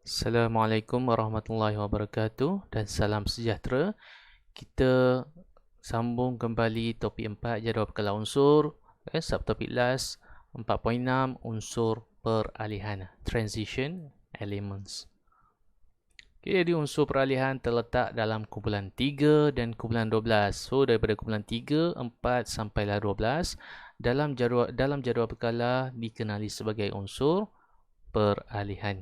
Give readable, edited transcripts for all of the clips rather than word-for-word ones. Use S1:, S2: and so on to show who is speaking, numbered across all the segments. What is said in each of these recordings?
S1: Assalamualaikum warahmatullahi wabarakatuh dan salam sejahtera. Kita sambung kembali topik 4 jadual perkala unsur, subtopik last 4.6 unsur peralihan, transition elements. Jadi unsur peralihan terletak dalam kumpulan 3 dan kumpulan 12. So daripada kumpulan 3, 4 sampailah 12 dalam jadual perkala dikenali sebagai unsur peralihan.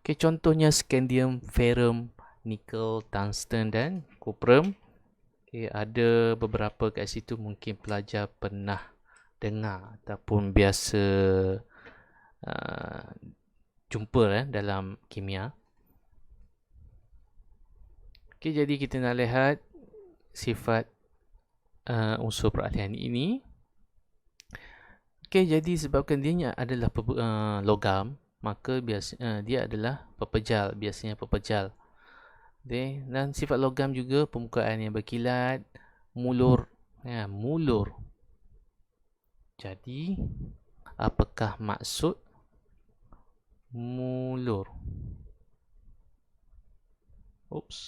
S1: Okay, contohnya scandium, ferrum, nikel, tungsten dan cuprum. Okay, ada beberapa kat situ mungkin pelajar pernah dengar ataupun biasa jumpa dalam kimia. Okay, jadi kita nak lihat sifat unsur peralihan ini. Okay, jadi sebabkan dia adalah logam, maka dia adalah pepejal, biasanya pepejal. Okay. Dan sifat logam juga permukaan yang berkilat, mulur, mulur. Jadi apakah maksud mulur? Oops.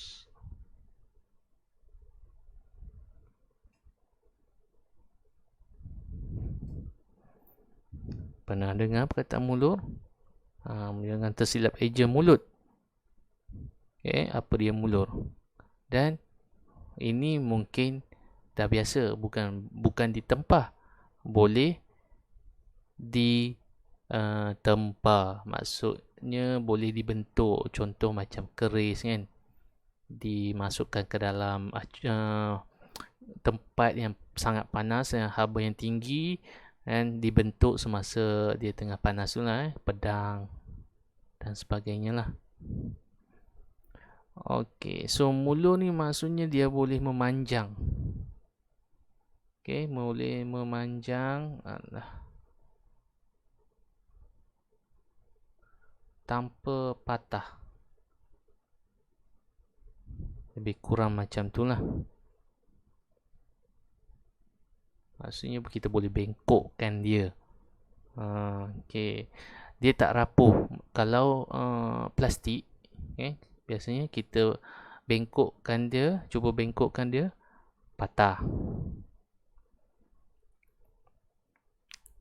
S1: Pernah dengar perkataan mulur? Jangan tersilap eja mulut. Okay, apa dia mulur? Dan ini mungkin dah biasa, bukan ditempah, boleh ditempa, maksudnya boleh dibentuk. Contoh macam keris kan, dimasukkan ke dalam tempat yang sangat panas, haba yang tinggi, dan dibentuk semasa dia tengah panas tu lah, pedang dan sebagainya lah. Okey, so mulur ni maksudnya dia boleh memanjang. Okey, boleh memanjang tanpa patah. Lebih kurang macam tu lah. Maksudnya kita boleh bengkokkan dia. Okey, dia tak rapuh. Kalau plastik, biasanya kita bengkokkan dia, cuba bengkokkan dia, patah.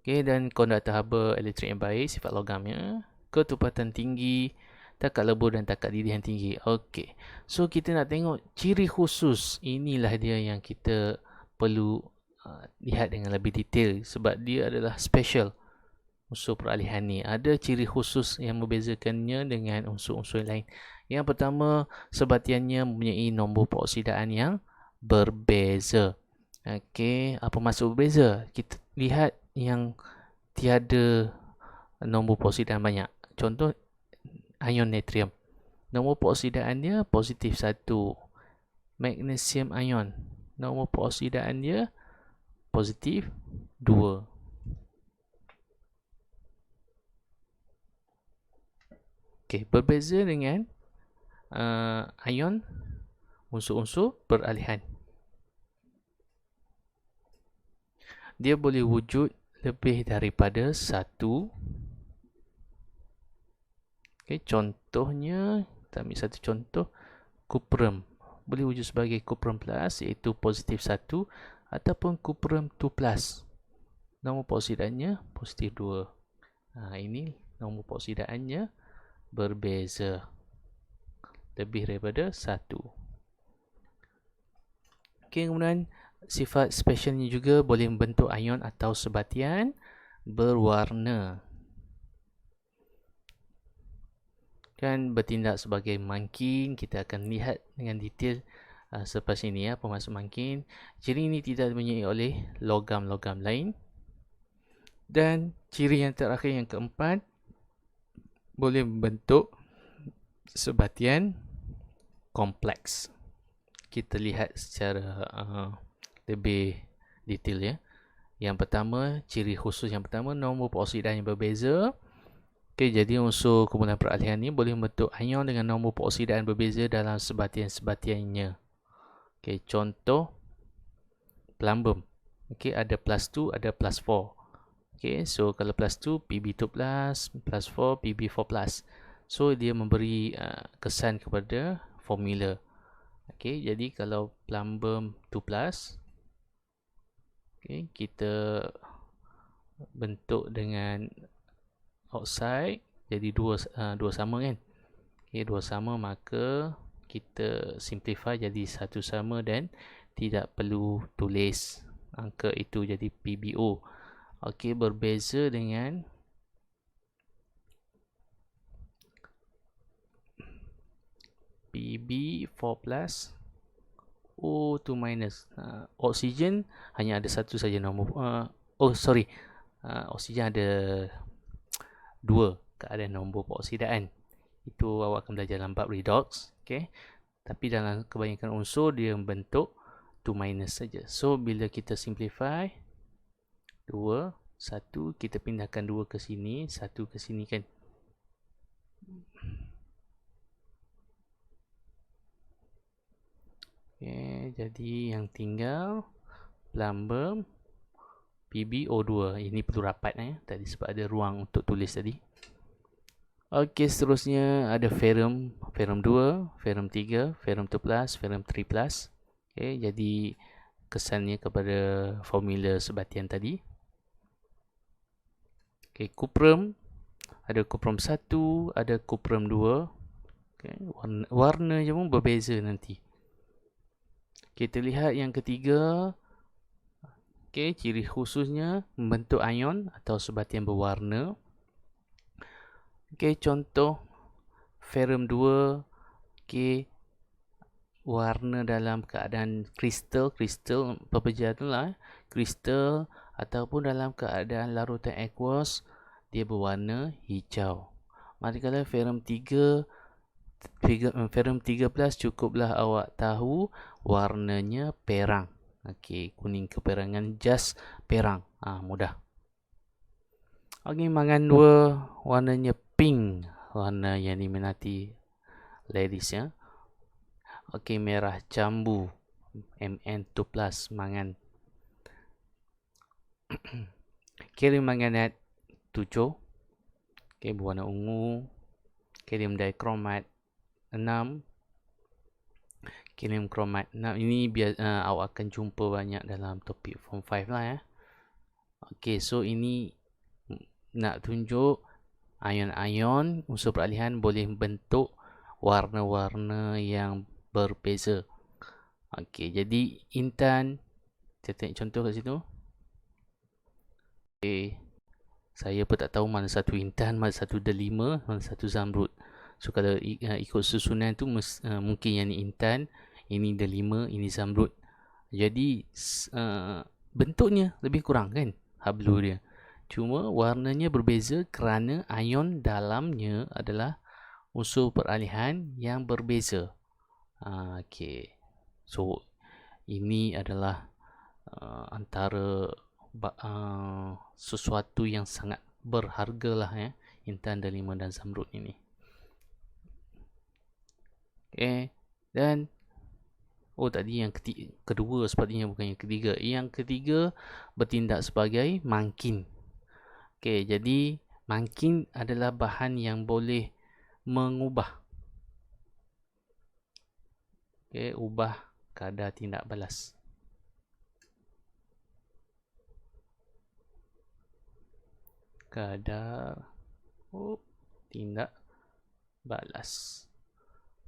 S1: Okay, dan konduktor haba elektrik yang baik, sifat logamnya, ketepatan tinggi, takat lebur dan takat didih yang tinggi. Okey, so kita nak tengok ciri khusus. Inilah dia yang kita perlu lihat dengan lebih detail sebab dia adalah special. Unsur peralihan ni ada ciri khusus yang membezakannya dengan unsur-unsur lain. Yang pertama, sebatiannya mempunyai nombor peroksidaan yang berbeza. Okey, apa maksud berbeza? Kita lihat yang tiada nombor peroksidaan banyak. Contoh ion natrium. Nombor peroksidaan dia positif 1. Magnesium ion. Nombor peroksidaan dia positif 2. Okey, berbeza dengan ion unsur-unsur peralihan. Dia boleh wujud lebih daripada 1. Okay, contohnya, kita ambil satu contoh, cuprum. Boleh wujud sebagai cuprum plus, iaitu positif 1, ataupun cuprum 2 plus. Nombor peroksidaannya positif 2. Ini nombor peroksidaannya berbeza. Lebih daripada 1. Okay, kemudian sifat spesialnya juga boleh membentuk ion atau sebatian berwarna. Kan bertindak sebagai mangkin. Kita akan lihat dengan detail selepas ini apa maksud mangkin. Ciri ini tidak dimpunyai oleh logam-logam lain. Dan ciri yang terakhir, yang keempat, boleh membentuk sebatian kompleks. Kita lihat secara lebih detail ya. Yang pertama, ciri khusus yang pertama, nombor peroksidaan yang berbeza. Okey, jadi unsur kumpulan peralihan ni boleh membentuk ion dengan nombor peroksidaan berbeza dalam sebatian-sebatiannya. Okey, contoh plumbum. Okey, ada plus 2, ada plus 4. Okay, so kalau plus 2, PB2 plus, plus 4, PB4 plus. So, dia memberi kesan kepada formula. Okay, jadi kalau plumber 2 plus, okay, kita bentuk dengan oxide, jadi dua sama kan. Okay, dua sama, maka kita simplify jadi satu sama dan tidak perlu tulis angka itu jadi PBO. Okey, berbeza dengan PB4 plus O2 minus. Oksigen hanya ada satu saja nombor. Oksigen ada dua keadaan nombor peroksidaan. Itu awak akan belajar dalam bab redox. Okay. Tapi dalam kebanyakan unsur dia membentuk 2 minus saja. So bila kita simplify 2, 1, kita pindahkan 2 ke sini, 1 ke sini kan. Okay, jadi yang tinggal plumber PbO2. Ini perlu rapat tadi sebab ada ruang untuk tulis tadi. Okey, seterusnya ada ferrum 2, ferrum 3, ferrum 2 plus, ferrum 3 plus. Okey, jadi kesannya kepada formula sebatian tadi. Okey, cuprum ada cuprum 1, ada cuprum 2. Okey, warna je pun berbeza nanti. Kita lihat yang ketiga. Okey, ciri khususnya membentuk ion atau sebatian berwarna. Okey, contoh ferrum 2. Okey, warna dalam keadaan kristal pepeja tu lah, kristal ataupun dalam keadaan larutan aqueous dia berwarna hijau. Manakala ferrum 3 cukuplah awak tahu warnanya perang. Okey, kuning keperangan, jas perang. Mudah. Okey, mangan 2 warnanya pink, warna yang diminati ladies ya. Okey, merah jambu, Mn2 plus mangan. Kerium manganat 7. Okey, berwarna ungu. Kerium dikromat 6. Kerium kromat 6. Ini awak akan jumpa banyak dalam topik form 5 lah ya. Okey, so ini nak tunjuk ion-ion unsur peralihan boleh bentuk warna-warna yang berbeza. Okey, jadi intan, kita tengok contoh kat situ. Okey, saya pun tak tahu mana satu intan, mana satu delima, mana satu zamrud. So kalau ikut susunan tu mungkin yang ni intan, ini delima, ini zamrud. Jadi bentuknya lebih kurang kan hablu dia. Cuma warnanya berbeza kerana ion dalamnya adalah unsur peralihan yang berbeza. Okey. So ini adalah antara sesuatu yang sangat berharga lah ya, intan, delima dan zamrud ini. Okay, dan tadi yang kedua sepertinya, bukan yang ketiga. Yang ketiga bertindak sebagai mangkin. Okay, jadi mangkin adalah bahan yang boleh mengubah, ubah kadar tindak balas. Kadar tindak balas.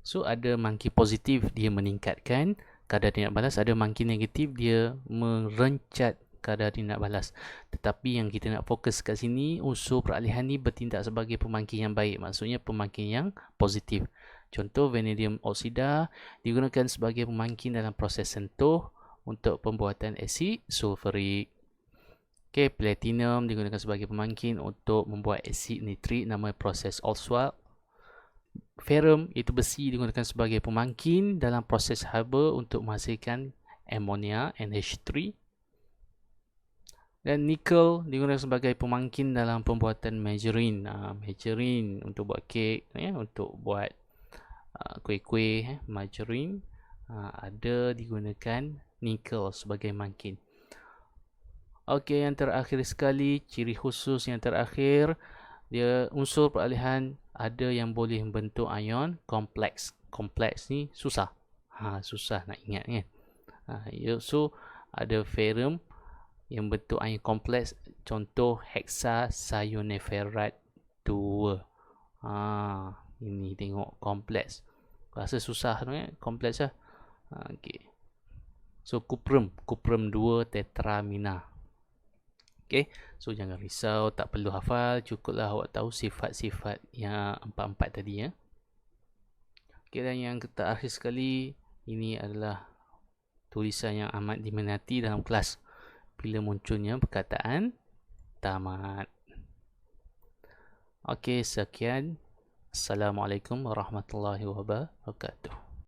S1: So ada mangkin positif, dia meningkatkan kadar tindak balas. Ada mangkin negatif, dia merencat kadar tindak balas. Tetapi yang kita nak fokus kat sini, unsur peralihan ni bertindak sebagai pemangkin yang baik. Maksudnya pemangkin yang positif. Contoh vanadium oksida digunakan sebagai pemangkin dalam proses sentuh untuk pembuatan asid sulfurik. Okay, platinum digunakan sebagai pemangkin untuk membuat asid nitrik, nama proses Ostwald. Ferrum itu besi digunakan sebagai pemangkin dalam proses Haber untuk menghasilkan amonia NH3. Dan nikel digunakan sebagai pemangkin dalam pembuatan margarine. Margarine untuk buat kek, untuk buat kuih-kuih, margarine ada digunakan nikel sebagai mangkin. Okey, yang terakhir sekali, ciri khusus yang terakhir, dia unsur peralihan ada yang boleh membentuk ion kompleks. Kompleks ni susah. Susah nak ingat kan. So ada ferrum yang bentuk ion kompleks, contoh hexacyanuriferate 2. Ini tengok kompleks. Rasa susah tu kan, kompleks lah. Okey. So cuprum 2 tetramina. Okay, so jangan risau, tak perlu hafal, cukuplah awak tahu sifat-sifat yang empat-empat tadi ya. Okay, dan yang terakhir sekali, ini adalah tulisan yang amat diminati dalam kelas bila munculnya perkataan tamat. Okay, sekian. Assalamualaikum warahmatullahi wabarakatuh.